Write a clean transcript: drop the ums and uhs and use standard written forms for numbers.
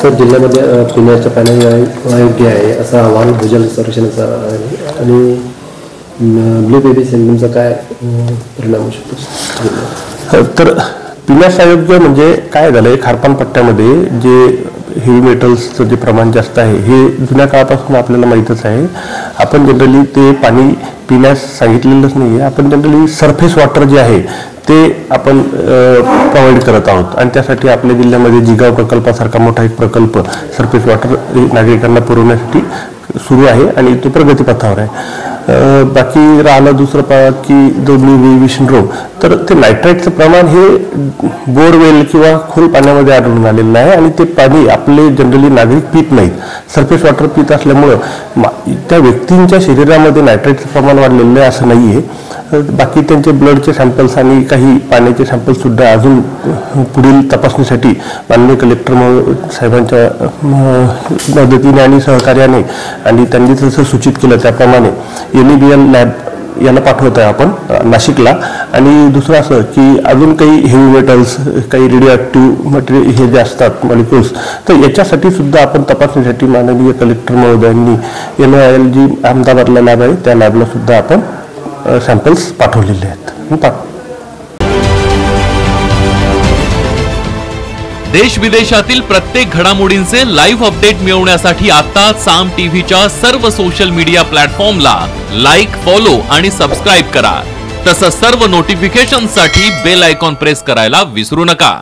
तर जिल्ह्यामध्ये पिण्याच्या पाण्याची अयोग्य आहे असं अहवाल भूजल सर्वेक्षणाचा आहे आणि ब्लू बेबी सिंड्रोमचा काय परिणाम होऊ शकतो? तर पिण्यास अयोग्य म्हणजे काय झालंय, खारपान पट्ट्यामध्ये जे हेवी मेटल्सचं जे प्रमाण जास्त आहे हे जुन्या काळापासून आपल्याला माहीतच आहे. आपण जनरली ते पाणी पिण्यास सांगितलेलंच नाही आहे. आपण जनरली सरफेस वॉटर जे आहे ते आपण प्रोव्हाइड करत आहोत आणि त्यासाठी आपल्या जिल्ह्यामध्ये जिगाव प्रकल्पासारखा मोठा एक प्रकल्प सरफेस वॉटर नागरिकांना पुरवण्यासाठी सुरू आहे आणि तो प्रगतीपथावर आहे. बाकी राहिलं दुसरं की जो ब्लू बेबी सिंड्रोम, तर ते नायट्राईटचं प्रमाण हे बोरवेल किंवा खोल पाण्यामध्ये आढळून आलेलं आहे आणि ते पाणी आपले जनरली नागरिक पित नाहीत. सरफेस वॉटर पित असल्यामुळं त्या व्यक्तींच्या शरीरामध्ये नायट्राईटचं प्रमाण वाढलेलं आहे असं नाही आहे. बाकी त्यांचे ब्लडचे सॅम्पल्स आणि काही पाण्याचे सॅम्पल्ससुद्धा अजून पुढील तपासणीसाठी माननीय कलेक्टर साहेबांच्या मदतीने आणि सहकार्याने आणि त्यांनी जसं सूचित केलं त्याप्रमाणे NABL लॅब याला पाठवत आहे आपण नाशिकला. आणि दुसरं असं की अजून काही हेवी मेटल्स, काही रेडिओ ॲक्टिव्ह मटेरियल हे जे असतात मॉलिक्युल्स, तर याच्यासाठी सुद्धा आपण तपासणीसाठी माननीय कलेक्टर महोदयांनी NABL जी अहमदाबादला लॅब आहे त्या लॅबला सुद्धा आपण सॅम्पल्स पाठवलेले आहेत. देश विदेशातील प्रत्येक घडामोडींचे लाईव्ह अपडेट मिळवण्यासाठी आता साम टीव्हीच्या सर्व सोशल मीडिया प्लॅटफॉर्मला लाईक, फॉलो आणि सबस्क्राईब करा. तसंच सर्व नोटिफिकेशनसाठी बेल आयकॉन प्रेस करायला विसरू नका.